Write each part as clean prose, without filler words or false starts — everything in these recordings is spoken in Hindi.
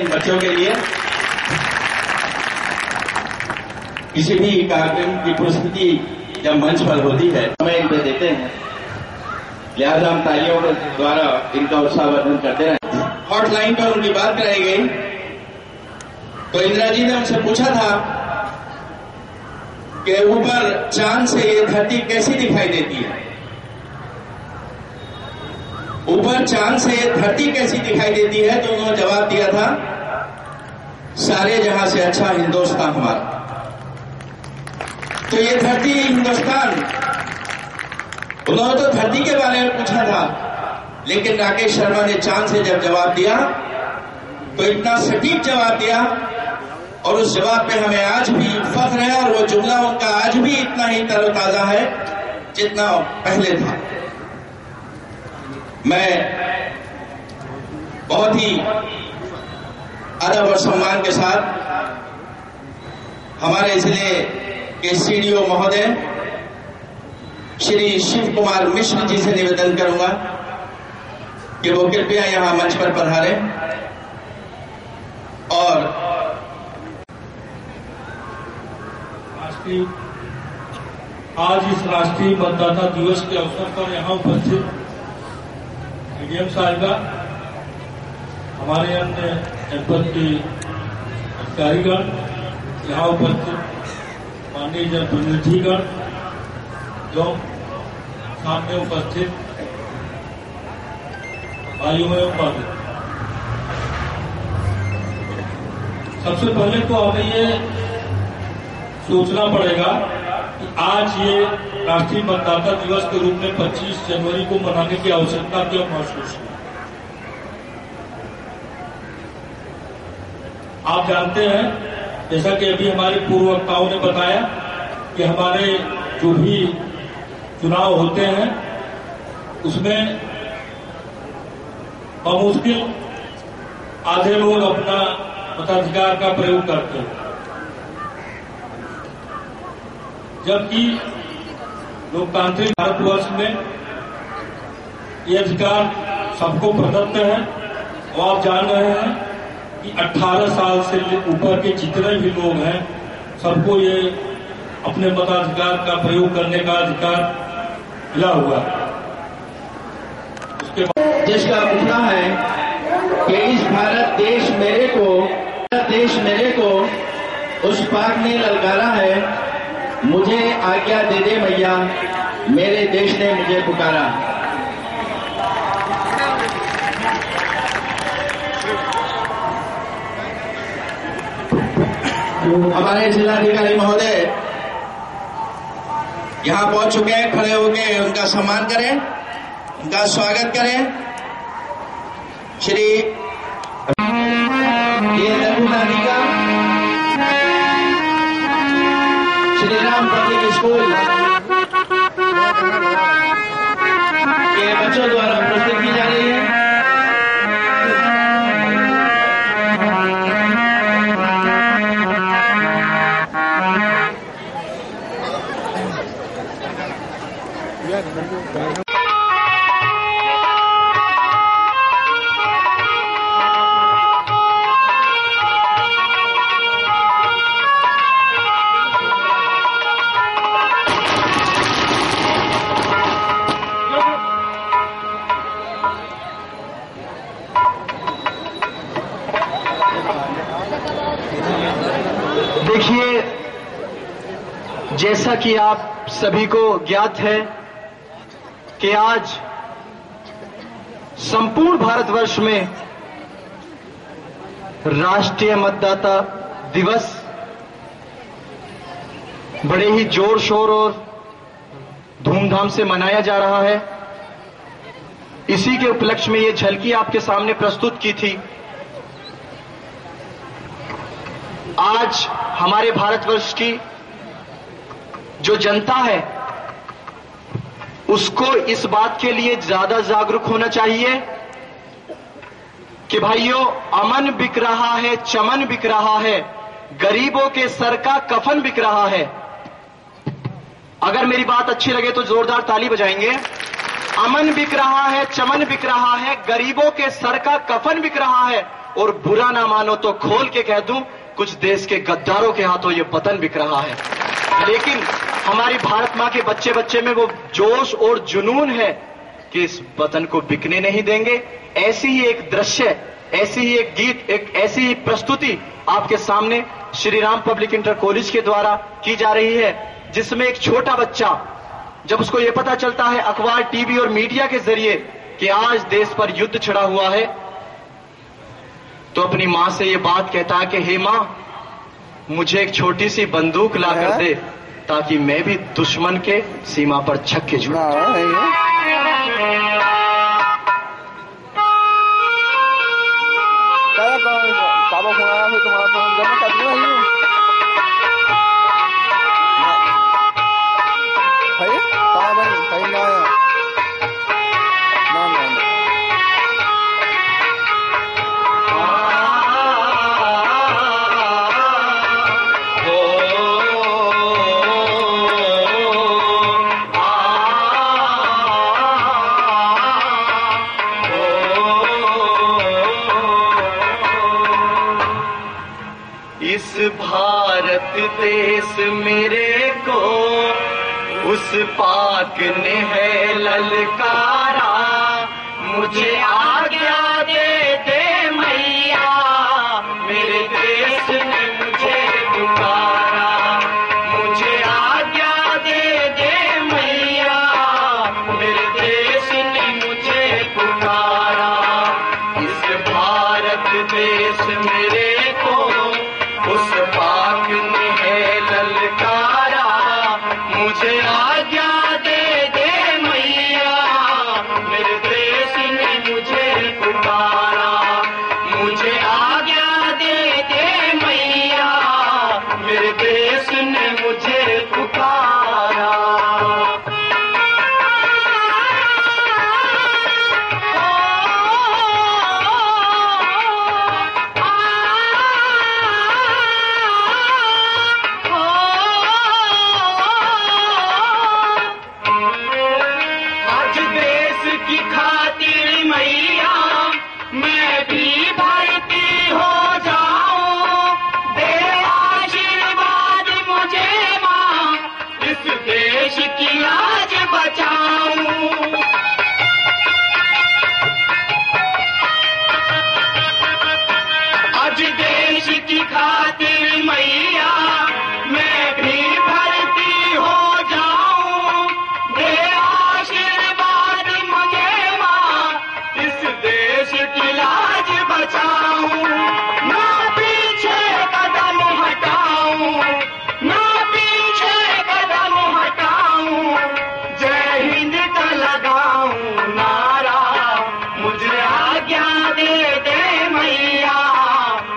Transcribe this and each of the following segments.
बच्चों के लिए किसी भी कार्यक्रम की प्रस्तुति जब मंच पर होती है समय इन पे देते हैं, लिहाजा हम तालियों के द्वारा इनका उत्साहवर्धन करते हैं। हॉटलाइन पर उनकी बात कराई गई तो इंदिरा जी ने उनसे पूछा था कि ऊपर चांद से ये धरती कैसी दिखाई देती है, ऊपर चांद से ये धरती कैसी दिखाई देती है। तो उन्होंने जवाब दिया था, सारे जहां से अच्छा हिंदुस्तान हमारा। तो ये धरती हिंदुस्तान, उन्होंने तो धरती के बारे में पूछा था, लेकिन राकेश शर्मा ने चांद से जब जवाब दिया तो इतना सटीक जवाब दिया और उस जवाब पे हमें आज भी फख्र है और वो जुमला उनका आज भी इतना ही तरोताजा है जितना पहले था। मैं बहुत ही अदब और सम्मान के साथ हमारे जिले के सीडीओ महोदय श्री शिव कुमार मिश्र जी से निवेदन करूंगा कि वो कृपया यहां मंच पर पधारें और आज इस राष्ट्रीय मतदाता दिवस के अवसर पर यहां उपस्थित मीडियम साहिबा, हमारे अन्य जनपद के अधिकारीगण, यहाँ उपस्थित माननीय जनप्रतिनिधिगण जो सामने उपस्थित भाइयों एवं बहनों, सबसे पहले तो हमें ये सोचना पड़ेगा कि आज ये राष्ट्रीय मतदाता दिवस के रूप में 25 जनवरी को मनाने की आवश्यकता क्यों महसूस हुई। आप जानते हैं, जैसा कि अभी हमारे पूर्व वक्ताओं ने बताया कि हमारे जो भी चुनाव होते हैं उसमें बमुश्किल आधे लोग अपना मताधिकार का प्रयोग करते हैं, जबकि लोकतांत्रिक भारतवर्ष में ये अधिकार सबको प्रदत्त है। और आप जान रहे हैं कि 18 साल से ऊपर के जितने भी लोग हैं सबको ये अपने मताधिकार का प्रयोग करने का अधिकार मिला हुआ है। उसके बाद देश का पूछना है कि इस भारत देश मेरे को उस पाक ने ललकारा है, मुझे आज्ञा दे दे मैया, मेरे देश ने मुझे पुकारा। हमारे जिलाधिकारी महोदय यहां पहुंच चुके हैं, खड़े होकर उनका सम्मान करें, उनका स्वागत करें। श्री लघुनानी का श्री राम पब्लिक स्कूल के बच्चों द्वारा प्रस्तुत की जा रही है। देखिए, जैसा कि आप सभी को ज्ञात है कि आज संपूर्ण भारतवर्ष में राष्ट्रीय मतदाता दिवस बड़े ही जोर शोर और धूमधाम से मनाया जा रहा है। इसी के उपलक्ष्य में ये झलकी आपके सामने प्रस्तुत की थी। आज हमारे भारतवर्ष की जो जनता है उसको इस बात के लिए ज्यादा जागरूक होना चाहिए कि भाइयों, अमन बिक रहा है, चमन बिक रहा है, गरीबों के सर का कफन बिक रहा है। अगर मेरी बात अच्छी लगे तो जोरदार ताली बजाएंगे। अमन बिक रहा है, चमन बिक रहा है, गरीबों के सर का कफन बिक रहा है, और बुरा ना मानो तो खोल के कह दूं, कुछ देश के गद्दारों के हाथों ये वतन बिक रहा है। लेकिन हमारी भारत मां के बच्चे बच्चे में वो जोश और जुनून है कि इस वतन को बिकने नहीं देंगे। ऐसी ही एक दृश्य, ऐसी ही एक गीत, एक ऐसी ही प्रस्तुति आपके सामने Shri Ram public inter college के द्वारा की जा रही है, जिसमें एक छोटा बच्चा जब उसको ये पता चलता है अखबार, टीवी और मीडिया के जरिए कि आज देश पर युद्ध छिड़ा हुआ है, तो अपनी मां से ये बात कहता है कि हे मां, मुझे एक छोटी सी बंदूक ला कर दे ताकि मैं भी दुश्मन के सीमा पर छक्के जुड़ा। पापा फोन आया, फिर तुम्हारा फोन जब मैं करती हूँ भाई, कहाँ भाई ना आया ना। इस भारत देश मेरे को उस पाक ने है ललकारा, मुझे आज्ञा दे दे मैया, मेरे देश ने मुझे पुकारा। मुझे आज्ञा दे दे मैया, मेरे देश ने मुझे पुकारा। इस भारत देश मेरे को उस पाक ने है ललकारा, मुझे आज्ञा दे दे मैया, मेरे देश ने मुझे पुकारा। मुझे आज्ञा दे दे मैया, मेरे देश ने मुझे पुकारा। खातिर मैया मैं भी भर्ती हो जाऊं, दे आशीर्वाद मुझे मां, इस देश की लाज बचाऊं, ना पीछे कदम हटाऊं, ना पीछे कदम हटाऊं, जय हिंद का लगाऊं नारा, मुझे आज्ञा दे दे मैया,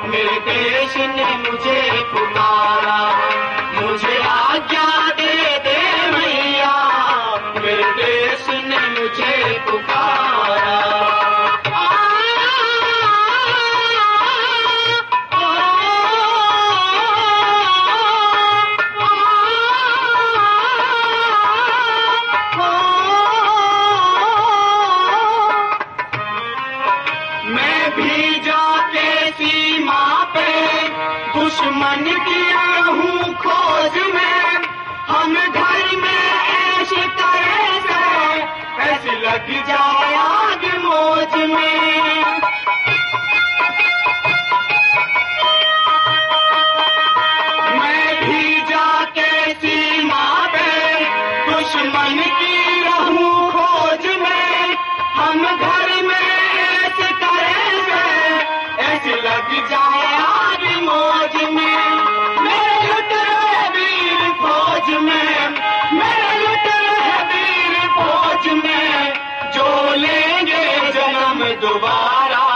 मेरे देश ने मुझे पुकारा, मुझे आज्ञा दे दे मैया, मेरे देश ने मुझे पुकारा। मैं भी जाके सीमा पे दुश्मन की रहूं खोज में, हम घर में ऐसे करें से ऐसे लग जाए आग मौज में। मैं भी जाके सीमा पे दुश्मन की रहूं खोज में, हम घर में ऐसे करें से ऐसे लग जाए आग मौज में। मेरे लुट रहे वीर फौज में, मेरे लुट रहे वीर फौज में, जो लेंगे जन्म दोबारा,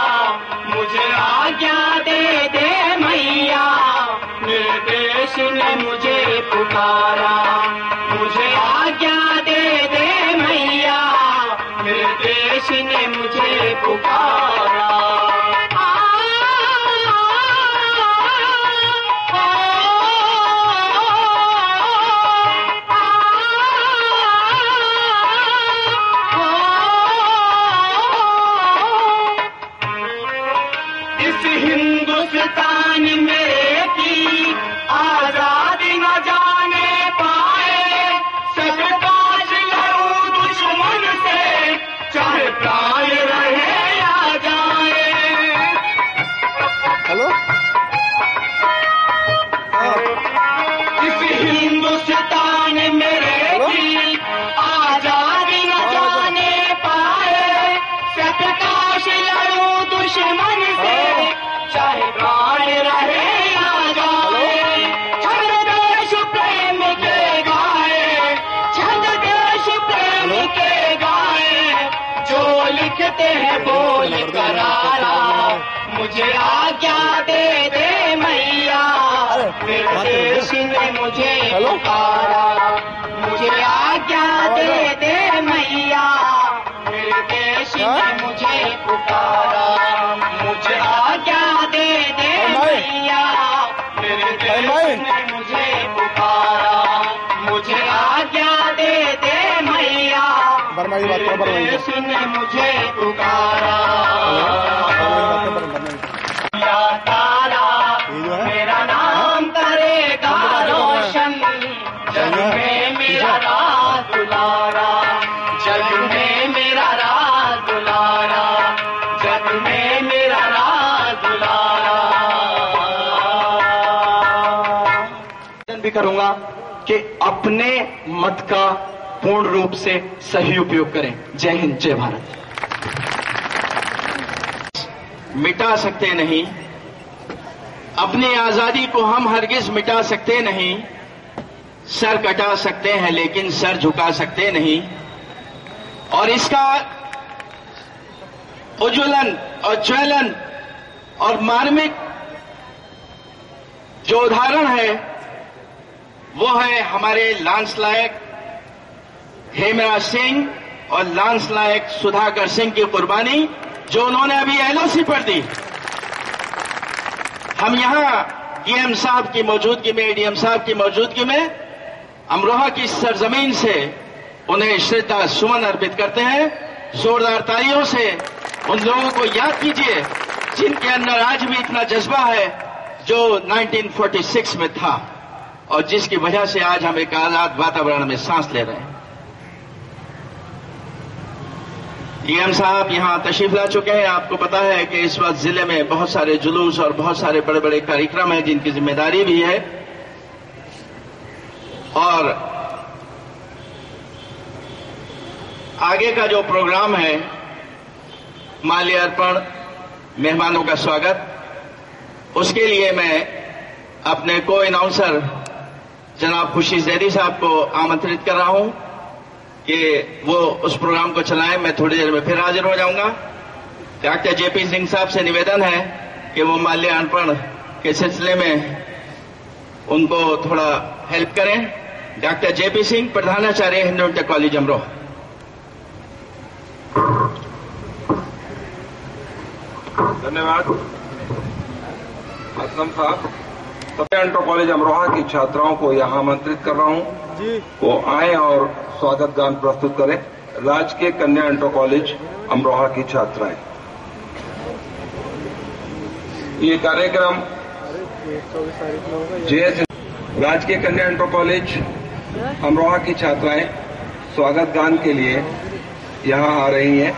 मुझे आज्ञा दे दे मैया, मेरे देश ने मुझे पुकारा, मुझे आज्ञा दे दे मैया, मेरे देश ने मुझे पुकारा। इस हिंदुस्तान मेरे की आजादी न जाने पाए, सब काश लड़ूं दुश्मन से, चाहे प्राण रहे या जाए। हेलो इस हिंदुस्तान मेरे की आजादी न जाने पाए, सब काश लड़ूं दुश्मन से, चाहे प्राण रहे या जाए। छंद देश प्रेम के गाए, छंद देश प्रेम के गाए, जो लिखते हैं बोल करारा, मुझे आज्ञा दे दे मैया, मेरे देश ने मुझे पुकारा, मुझे आज्ञा दे दे मैया, मेरे देश ने मुझे पुकारा, मुझे आज्ञा दे दे मैया, मेरे देश ने मुझे पुकारा, मुझे आज्ञा दे दे मैया, मेरे देश ने मुझे पुकारा। या तारा मेरा नाम करेगा रोशन, जग में मेरा राज दुलारा, जग में मेरा राज दुलारा, जग में मेरा राज दुलारा। भी करूंगा कि अपने मत का पूर्ण रूप से सही उपयोग करें। जय हिंद, जय भारत। मिटा सकते नहीं, अपनी आजादी को हम हरगिज मिटा सकते नहीं, सर कटा सकते हैं लेकिन सर झुका सकते नहीं। और इसका उज्ज्वलन और ज्वलन और मार्मिक जो उदाहरण है वो है हमारे लांस नायक हेमराज सिंह और लांस नायक सुधाकर सिंह की कुर्बानी, जो उन्होंने अभी एलओसी पर दी। हम यहां डीएम साहब की मौजूदगी में, डीएम साहब की मौजूदगी में अमरोहा की सरजमीन से उन्हें श्रद्धा सुमन अर्पित करते हैं। जोरदार तालियों से उन लोगों को याद कीजिए जिनके अंदर आज भी इतना जज्बा है जो 1946 में था और जिसकी वजह से आज हम एक आजाद वातावरण में सांस ले रहे हैं। डीएम साहब यहां तशरीफ ला चुके हैं। आपको पता है कि इस वक्त जिले में बहुत सारे जुलूस और बहुत सारे बड़े बड़े कार्यक्रम हैं जिनकी जिम्मेदारी भी है, और आगे का जो प्रोग्राम है माल्यार्पण, मेहमानों का स्वागत, उसके लिए मैं अपने को अनाउंसर जनाब खुशी जैदी साहब को आमंत्रित कर रहा हूं कि वो उस प्रोग्राम को चलाएं। मैं थोड़ी देर में फिर हाजिर हो जाऊंगा। डॉक्टर जेपी सिंह साहब से निवेदन है कि वो माल्यार्पण के सिलसिले में उनको थोड़ा हेल्प करें। डॉक्टर जेपी सिंह, प्रधानाचार्य हिंदू इंटर कॉलेज अमरोहा। धन्यवाद असलम साहब। सभी इंटर कॉलेज अमरोहा की छात्राओं को यहां आमंत्रित कर रहा हूं, वो आए और स्वागत गान प्रस्तुत करें। राजकीय कन्या इंटर कॉलेज अमरोहा की छात्राएं। ये कार्यक्रम जेएस राजकीय कन्या इंटर कॉलेज अमरोहा की छात्राएं स्वागत गान के लिए यहां आ रही हैं।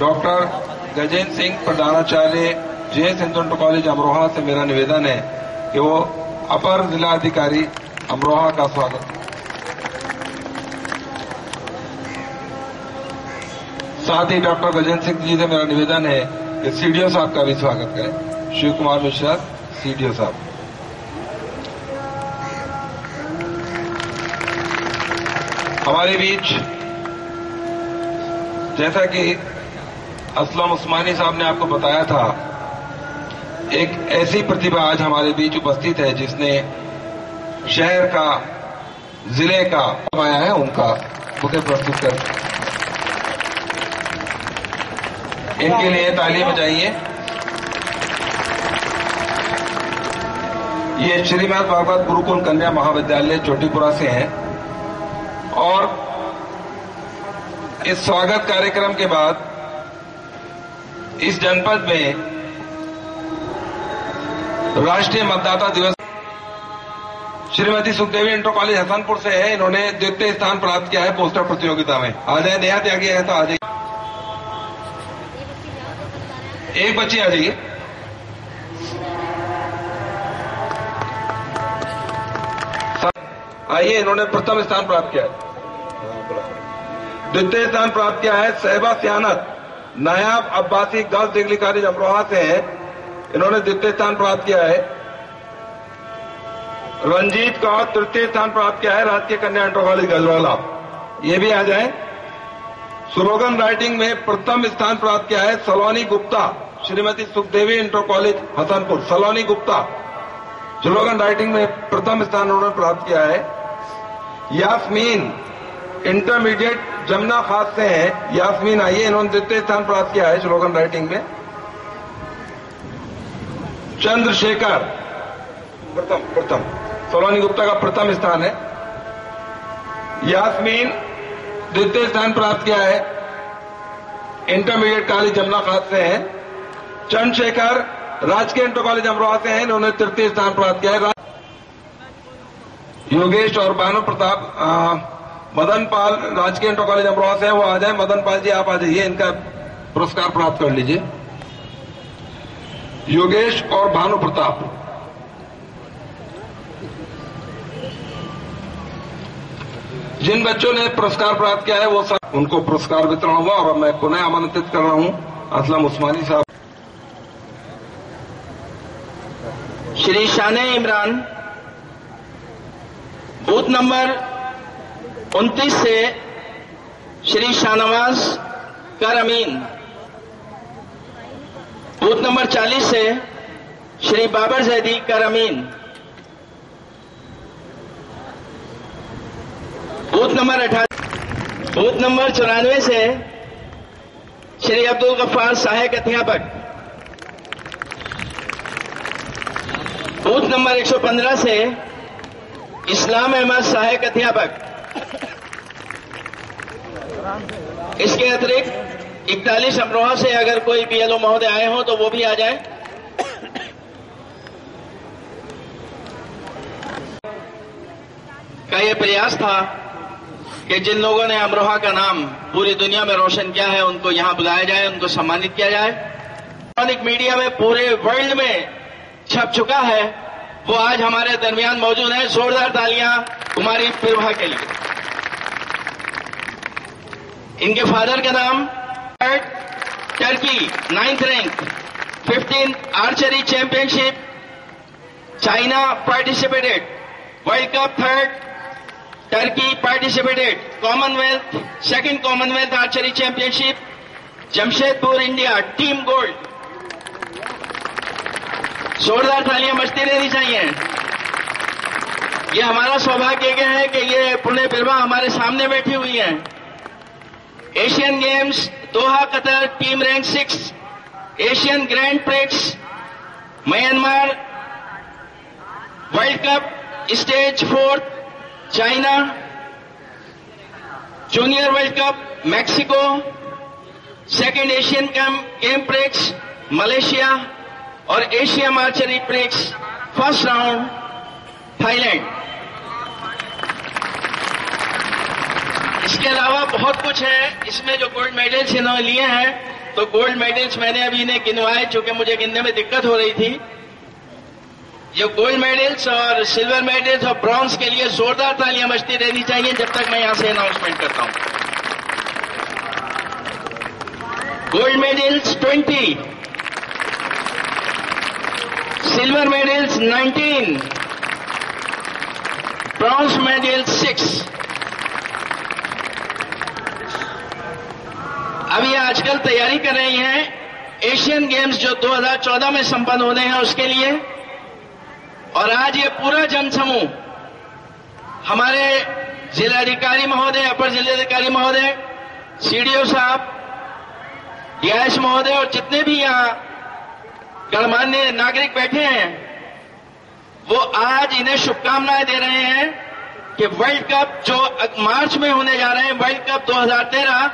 डॉक्टर गजेंद्र सिंह प्रधानाचार्य जेएस इंटर कॉलेज अमरोहा से मेरा निवेदन है कि वो अपर जिलाधिकारी अमरोहा का स्वागत। साथ ही डॉक्टर गजेंद्र सिंह जी से मेरा निवेदन है कि सीडीओ साहब का भी स्वागत करें। शिव कुमार मिश्रा, सीडीओ साहब। हमारे बीच जैसा कि असलम उस्मानी साहब ने आपको बताया था, एक ऐसी प्रतिभा आज हमारे बीच उपस्थित है जिसने शहर का, जिले का आया है, उनका बुके प्रस्तुत कर इनके लिए ताली बजाइए। ये श्रीमद भागवत गुरुकुल कन्या महाविद्यालय चोटीपुरा से हैं और इस स्वागत कार्यक्रम के बाद इस जनपद में राष्ट्रीय मतदाता दिवस श्रीमती सुखदेवी इंटर कॉलेज हसनपुर से है। इन्होंने द्वितीय स्थान प्राप्त किया है पोस्टर प्रतियोगिता में। आ जाए, नया त्यागी है तो आ जाइए। एक बच्ची आ जाइए। आइए, इन्होंने प्रथम स्थान प्राप्त किया है। द्वितीय स्थान प्राप्त किया है Sahba Siyanat, Nayab Abbasi girls degree college Amroha से है। इन्होंने द्वितीय स्थान प्राप्त किया है। रंजीत कौर तृतीय स्थान प्राप्त किया है राजकीय कन्या इंटर कॉलेज गजवाला। ये भी आ जाए। स्लोगन राइटिंग में प्रथम स्थान प्राप्त किया है सलोनी गुप्ता, श्रीमती सुखदेवी इंटर कॉलेज हसनपुर। सलोनी गुप्ता स्लोगन राइटिंग में प्रथम स्थान उन्होंने प्राप्त किया है। यास्मीन इंटरमीडिएट जमुना खास से है। यास्मीन आइए, इन्होंने द्वितीय स्थान प्राप्त किया है स्लोगन राइटिंग में। चंद्रशेखर प्रथम सलोनी गुप्ता का प्रथम स्थान है। यास्मीन द्वितीय स्थान प्राप्त किया है, इंटरमीडिएट कॉलेज जमुना खास से है। चंद्रशेखर राजकीय इंटर कॉलेज अमरोहा से है। इन्होंने तृतीय स्थान प्राप्त किया है। योगेश और भानु प्रताप मदन पाल राजकीय इंटर कॉलेज अमरोहा से है, वो आ जाए। मदन पाल जी आप आ जाइए, इनका पुरस्कार प्राप्त कर लीजिए। योगेश और भानु प्रताप। जिन बच्चों ने पुरस्कार प्राप्त किया है वो सब उनको पुरस्कार वितरण हुआ और मैं पुनः आमंत्रित कर रहा हूं असलम उस्मानी साहब। श्री शाने इमरान बूथ नंबर 29 से श्री शाहनवाज कर अमीन, बूथ नंबर 40 से श्री बाबर जैदी कर अमीन, बूथ नंबर 94 से श्री अब्दुल गफ्फार सहायक अध्यापक, बूथ नंबर 115 से इस्लाम अहमद सहायक अध्यापक। इसके अतिरिक्त 41 अमरोहा से अगर कोई बीएलओ महोदय आए हों तो वो भी आ जाए। का ये प्रयास था कि जिन लोगों ने अमरोहा का नाम पूरी दुनिया में रोशन किया है उनको यहां बुलाया जाए, उनको सम्मानित किया जाए। इलेक्ट्रॉनिक मीडिया में पूरे वर्ल्ड में छप चुका है, वो आज हमारे दरमियान मौजूद है। जोरदार तालियां कुमारी प्रभा के लिए। इनके फादर का नाम Turkey 9th rank 15th archery championship China participated, world cup 3rd Turkey participated, Commonwealth 2nd Commonwealth archery championship Jamshedpur India team gold. जोरदार तालियां बजती रहनी चाहिए। ये हमारा सौभाग्य है कि ये पुण्य प्रतिभा हमारे सामने बैठी हुई है। Asian games Doha Qatar team rank 6, Asian grand prix Myanmar, world cup stage 4 China, junior world cup Mexico, 2nd Asian game prix Malaysia और Asia archery prix 1st round Thailand. इसके अलावा बहुत कुछ है इसमें जो गोल्ड मेडल्स इन्होंने लिए हैं, तो तो गोल्ड मेडल्स मैंने अभी इन्हें गिनवाए, चूंकि मुझे गिनने में दिक्कत हो रही थी। ये गोल्ड मेडल्स और सिल्वर मेडल्स और ब्रॉन्ज के लिए जोरदार तालियां बजती रहनी चाहिए जब तक मैं यहां से अनाउंसमेंट करता हूं। Gold medals 20, silver medals 19, bronze medals 6। अभी आजकल तैयारी कर रही हैं एशियन गेम्स जो 2014 में संपन्न होने हैं उसके लिए। और आज ये पूरा जनसमूह हमारे जिलाधिकारी महोदय, अपर जिलाधिकारी महोदय, सीडीओ साहब, डीआईएस महोदय और जितने भी यहां गणमान्य नागरिक बैठे हैं, वो आज इन्हें शुभकामनाएं दे रहे हैं कि वर्ल्ड कप जो मार्च में होने जा रहे हैं, वर्ल्ड कप 2013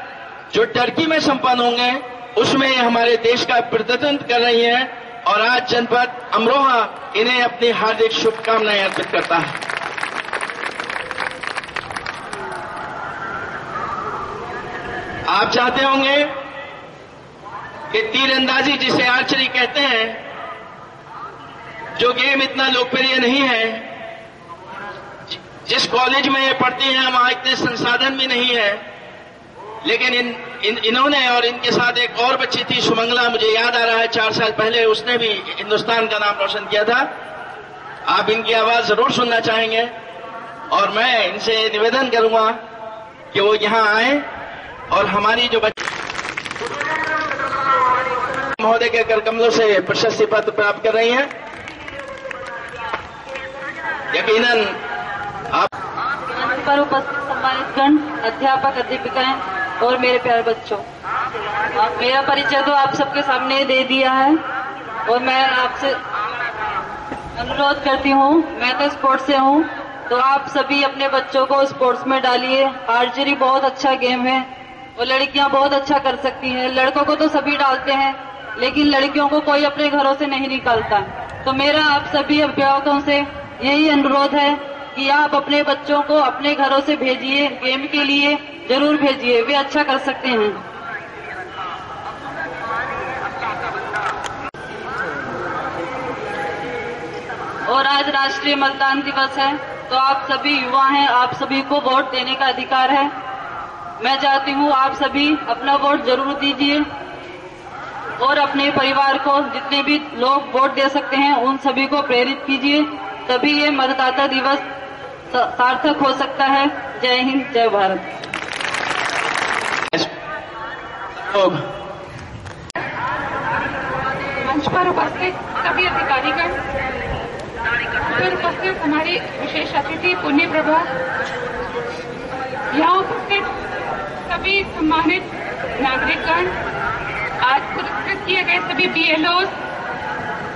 जो टर्की में संपन्न होंगे, उसमें हमारे देश का प्रतिनिधित्व कर रही हैं। और आज जनपद अमरोहा इन्हें अपनी हार्दिक शुभकामनाएं अर्पित करता है। आप चाहते होंगे कि तीरंदाजी, जिसे आर्चरी कहते हैं, जो गेम इतना लोकप्रिय नहीं है, जिस कॉलेज में ये पढ़ती हैं वहां इतने संसाधन भी नहीं है, लेकिन इन्होंने और इनके साथ एक और बच्ची थी सुमंगला, मुझे याद आ रहा है 4 साल पहले उसने भी हिंदुस्तान का नाम रोशन किया था। आप इनकी आवाज जरूर सुनना चाहेंगे और मैं इनसे निवेदन करूंगा कि वो यहां आए और हमारी जो बच्ची महोदय के कर कमलों से प्रशस्ति पत्र प्राप्त कर रही हैं। यकीनन आप पर उपस्थित सम्मानित गण, अध्यापक, अध्यापिकाएं और मेरे प्यारे बच्चों, मेरा परिचय तो आप सबके सामने दे दिया है और मैं आपसे अनुरोध करती हूँ, मैं तो स्पोर्ट्स से हूँ, तो आप सभी अपने बच्चों को स्पोर्ट्स में डालिए। आर्चरी बहुत अच्छा गेम है और लड़कियां बहुत अच्छा कर सकती हैं। लड़कों को तो सभी डालते हैं, लेकिन लड़कियों को कोई अपने घरों से नहीं निकालता। तो मेरा आप सभी अभिभावकों से यही अनुरोध है कि आप अपने बच्चों को अपने घरों से भेजिए, गेम के लिए जरूर भेजिए, वे अच्छा कर सकते हैं। और आज राष्ट्रीय मतदान दिवस है, तो आप सभी युवा हैं, आप सभी को वोट देने का अधिकार है। मैं चाहती हूँ आप सभी अपना वोट जरूर दीजिए और अपने परिवार को, जितने भी लोग वोट दे सकते हैं, उन सभी को प्रेरित कीजिए, तभी ये मतदाता दिवस सार्थक हो सकता है। जय हिंद, जय भारत। मंच पर उपस्थित सभी अधिकारीगण, फिर उपस्थित हमारी विशेष अतिथि पुण्य प्रभा, यहाँ उपस्थित सभी सम्मानित नागरिकगण, आज पुरस्कृत किए गए सभी बीएलओ,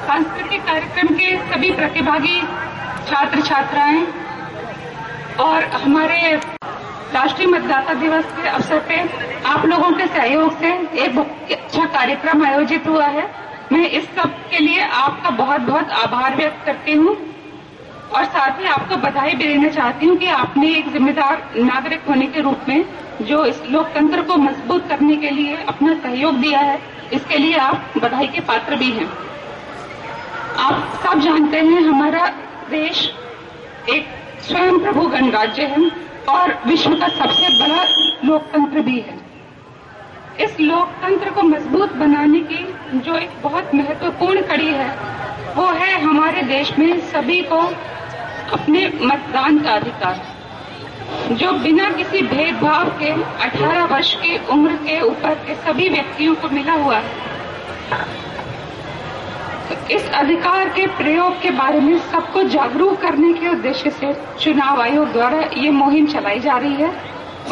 सांस्कृतिक कार्यक्रम के सभी प्रतिभागी छात्र छात्राएं और हमारे राष्ट्रीय मतदाता दिवस के अवसर पे आप लोगों के सहयोग से एक बहुत अच्छा कार्यक्रम आयोजित हुआ है। मैं इस सब के लिए आपका बहुत बहुत आभार व्यक्त करती हूँ और साथ ही आपको बधाई भी देना चाहती हूँ कि आपने एक जिम्मेदार नागरिक होने के रूप में जो इस लोकतंत्र को मजबूत करने के लिए अपना सहयोग दिया है, इसके लिए आप बधाई के पात्र भी हैं। आप सब जानते हैं हमारा देश एक स्वयं प्रभु गणराज्य है और विश्व का सबसे बड़ा लोकतंत्र भी है। इस लोकतंत्र को मजबूत बनाने की जो एक बहुत महत्वपूर्ण कड़ी है, वो है हमारे देश में सभी को अपने मतदान का अधिकार, जो बिना किसी भेदभाव के 18 वर्ष की उम्र के ऊपर के सभी व्यक्तियों को मिला हुआ है। इस अधिकार के प्रयोग के बारे में सबको जागरूक करने के उद्देश्य से चुनाव आयोग द्वारा ये मुहिम चलाई जा रही है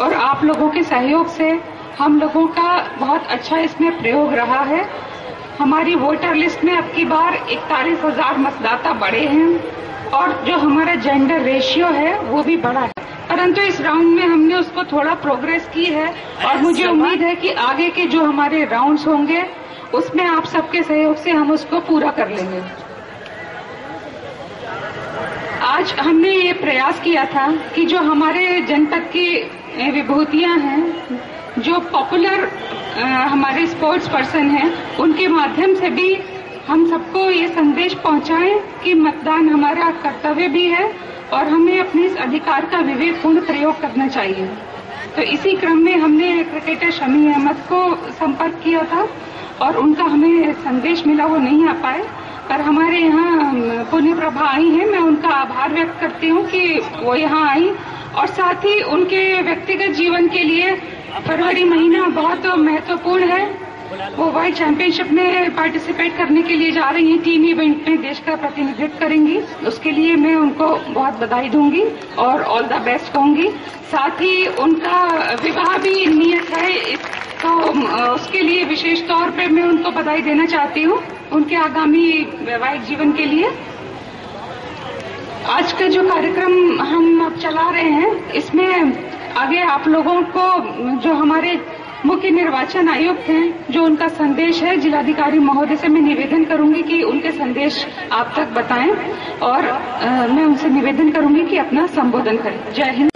और आप लोगों के सहयोग से हम लोगों का बहुत अच्छा इसमें प्रयोग रहा है। हमारी वोटर लिस्ट में अब की बार 41,000 मतदाता बढ़े हैं और जो हमारा जेंडर रेशियो है वो भी बढ़ा है, परंतु इस राउंड में हमने उसको थोड़ा प्रोग्रेस की है और मुझे उम्मीद है कि आगे के जो हमारे राउंड्स होंगे उसमें आप सबके सहयोग से हम उसको पूरा कर लेंगे। आज हमने ये प्रयास किया था कि जो हमारे जनपद की विभूतियां हैं, जो पॉपुलर हमारे स्पोर्ट्स पर्सन हैं, उनके माध्यम से भी हम सबको ये संदेश पहुंचाएं कि मतदान हमारा कर्तव्य भी है और हमें अपने इस अधिकार का विवेकपूर्ण प्रयोग करना चाहिए। तो इसी क्रम में हमने क्रिकेटर शमी अहमद को संपर्क किया था और उनका हमें संदेश मिला, वो नहीं आ पाए, पर हमारे यहाँ पुण्य प्रभा आई हैं। मैं उनका आभार व्यक्त करती हूँ कि वो यहाँ आई और साथ ही उनके व्यक्तिगत जीवन के लिए फरवरी महीना बहुत महत्वपूर्ण है। वो वर्ल्ड चैंपियनशिप में पार्टिसिपेट करने के लिए जा रही हैं, टीम इवेंट में देश का प्रतिनिधित्व करेंगी। उसके लिए मैं उनको बहुत बधाई दूंगी और ऑल द बेस्ट कहूंगी। साथ ही उनका विवाह भी नियत है, तो उसके लिए विशेष तौर पे मैं उनको बधाई देना चाहती हूँ उनके आगामी वैवाहिक जीवन के लिए। आज का जो कार्यक्रम हम अब चला रहे हैं, इसमें आगे आप लोगों को जो हमारे मुख्य निर्वाचन आयुक्त हैं, जो उनका संदेश है, जिलाधिकारी महोदय से मैं निवेदन करूंगी कि उनके संदेश आप तक बताएं और मैं उनसे निवेदन करूंगी कि अपना संबोधन करें। जय हिंद।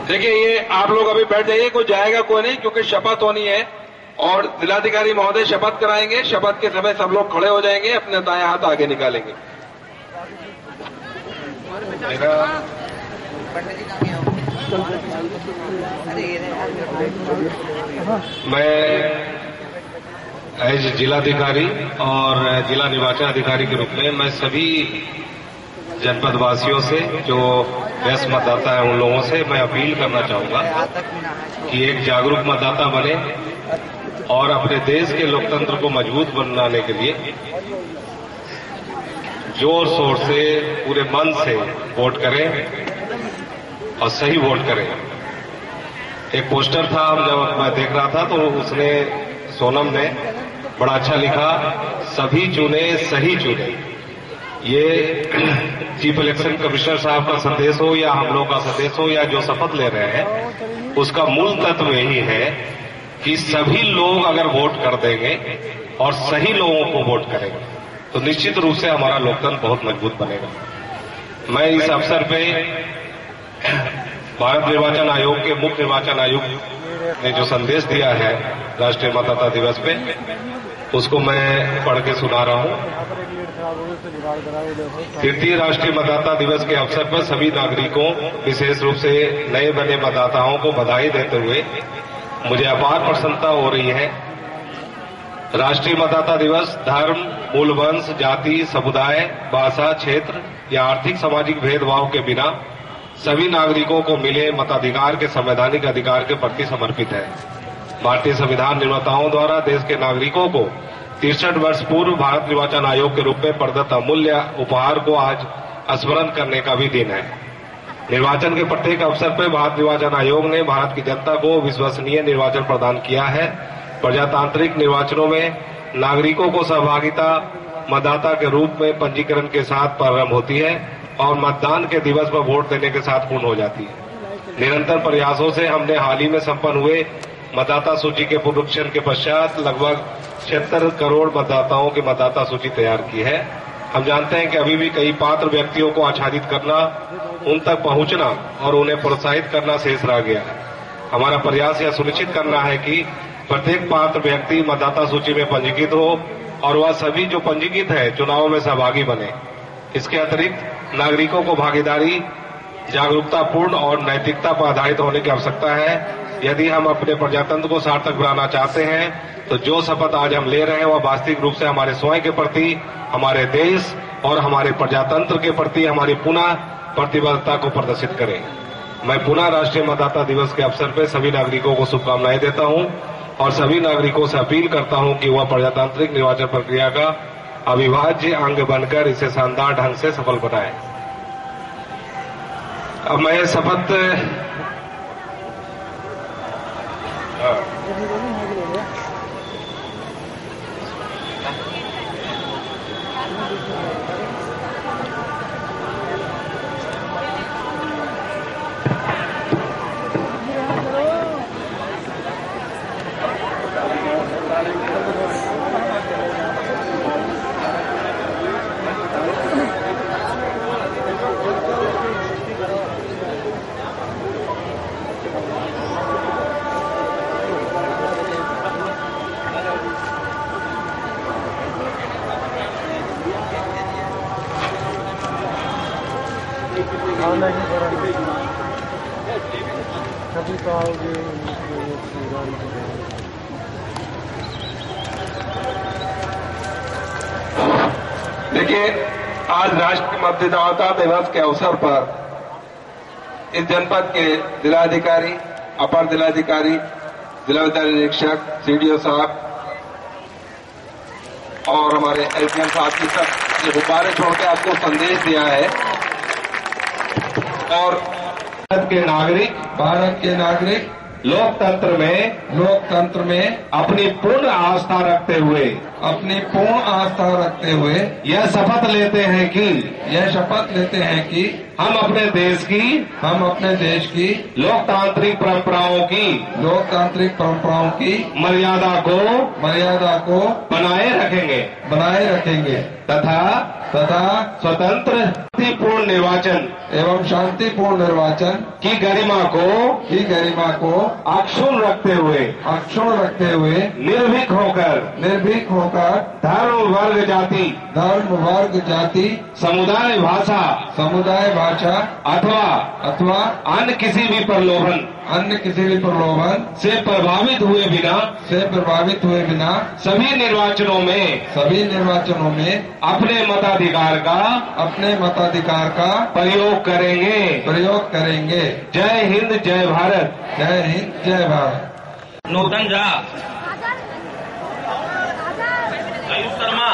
देखिए, ये आप लोग अभी बैठ जाइए, कोई जाएगा कोई नहीं, क्योंकि शपथ होनी है और जिलाधिकारी महोदय शपथ कराएंगे। शपथ के समय सब लोग खड़े हो जाएंगे, अपने दाएं हाथ आगे निकालेंगे। मैं एज जिलाधिकारी और जिला निर्वाचन अधिकारी के रूप में मैं सभी जनपद वासियों से, जो वयस्क मतदाता है, उन लोगों से मैं अपील करना चाहूंगा कि एक जागरूक मतदाता बने और अपने देश के लोकतंत्र को मजबूत बनाने के लिए जोर शोर से, पूरे मन से वोट करें और सही वोट करें। एक पोस्टर था, जब मैं देख रहा था तो उसने, सोनम ने बड़ा अच्छा लिखा, सभी चुने सही चुने। ये चीफ इलेक्शन कमिश्नर साहब का संदेश हो या हम लोग का संदेश हो या जो शपथ ले रहे हैं, उसका मूल तत्व यही है कि सभी लोग अगर वोट कर देंगे और सही लोगों को वोट करेंगे तो निश्चित रूप से हमारा लोकतंत्र बहुत मजबूत बनेगा। मैं इस अवसर पे भारत निर्वाचन आयोग के मुख्य निर्वाचन आयुक्त ने जो संदेश दिया है राष्ट्रीय मतदाता दिवस पे, उसको मैं पढ़ के सुना रहा हूं। तृतीय राष्ट्रीय मतदाता दिवस के अवसर पर सभी नागरिकों, विशेष रूप से नए बने मतदाताओं को बधाई देते हुए मुझे अपार प्रसन्नता हो रही है। राष्ट्रीय मतदाता दिवस धर्म, मूल वंश, जाति, समुदाय, भाषा, क्षेत्र या आर्थिक सामाजिक भेदभाव के बिना सभी नागरिकों को मिले मताधिकार के संवैधानिक अधिकार के प्रति समर्पित है। भारतीय संविधान निर्माताओं द्वारा देश के नागरिकों को 63 वर्ष पूर्व भारत निर्वाचन आयोग के रूप में प्रदत्त अमूल्य उपहार को आज स्मरण करने का भी दिन है। निर्वाचन के प्रत्येक अवसर पर भारत निर्वाचन आयोग ने भारत की जनता को विश्वसनीय निर्वाचन प्रदान किया है। प्रजातांत्रिक निर्वाचनों में नागरिकों को सहभागिता मतदाता के रूप में पंजीकरण के साथ प्रारंभ होती है और मतदान के दिवस पर वोट देने के साथ पूर्ण हो जाती है। निरंतर प्रयासों से हमने हाल ही में संपन्न हुए मतदाता सूची के पुनरीक्षण के पश्चात लगभग 76 करोड़ मतदाताओं की मतदाता सूची तैयार की है। हम जानते हैं कि अभी भी कई पात्र व्यक्तियों को आच्छादित करना, उन तक पहुंचना और उन्हें प्रोत्साहित करना शेष रह गया है। हमारा प्रयास यह सुनिश्चित करना है कि प्रत्येक पात्र व्यक्ति मतदाता सूची में पंजीकृत हो और वह सभी जो पंजीकृत है चुनाव में सहभागी बने। इसके अतिरिक्त नागरिकों को भागीदारी, जागरूकतापूर्ण और नैतिकता पर आधारित होने की आवश्यकता है। यदि हम अपने प्रजातंत्र को सार्थक बनाना चाहते हैं तो जो शपथ आज हम ले रहे हैं वह वास्तविक रूप से हमारे स्वयं के प्रति, हमारे देश और हमारे प्रजातंत्र के प्रति हमारी पुनः प्रतिबद्धता को प्रदर्शित करें। मैं पुनः राष्ट्रीय मतदाता दिवस के अवसर पर सभी नागरिकों को शुभकामनाएं देता हूं और सभी नागरिकों से अपील करता हूं कि वह प्रजातांत्रिक निर्वाचन प्रक्रिया का अविभाज्य अंग बनकर इसे शानदार ढंग से सफल बनाए। अब मैं शपथ देखिए, आज राष्ट्रीय मतदाता दिवस के अवसर पर इस जनपद के जिलाधिकारी, अपर जिलाधिकारी, जिला विद्यालय निरीक्षक, सीडीओ साहब और हमारे एसडीएम साहब की सब ये गुब्बारे छोड़ के आपको संदेश दिया है। और भारत के नागरिक लोकतंत्र में अपनी पूर्ण आस्था रखते हुए यह शपथ लेते हैं कि हम अपने देश की लोकतांत्रिक परंपराओं की मर्यादा को बनाए रखेंगे तथा स्वतंत्र शांतिपूर्ण निर्वाचन की गरिमा को अक्षुण्ण रखते हुए निर्भीक होकर धर्म वर्ग जाति समुदाय भाषा अथवा अन्य किसी भी प्रलोभन से प्रभावित हुए बिना सभी निर्वाचनों में अपने मताधिकार का प्रयोग करेंगे। जय हिंद, जय भारत। नूतन झा, आयुष शर्मा,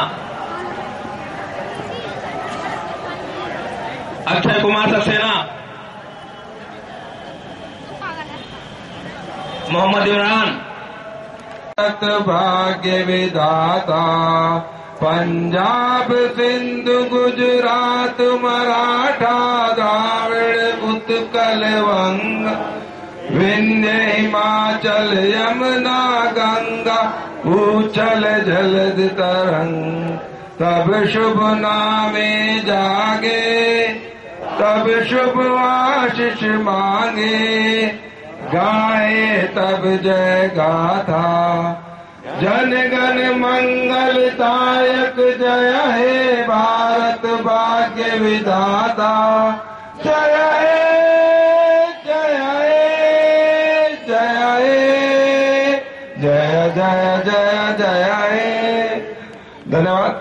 अक्षय कुमार सक्सेना, मोहम्मद इमरान। भाग्य विधाता पंजाब, सिंध, गुजरात, मराठा, द्राविड़, उत्कल, वंग, विंध्य, हिमाचल, यमुना, गंगा, उछल जलद तरंग, तब शुभ नामे जागे, तब शुभ आशीष मांगे, गाए तब जय गाथा, जन गण मंगलदायक, जय हे भारत भाग्य विधाता, जय हे, जय हे, जय हे, जय जय जय जय हे। धन्यवाद।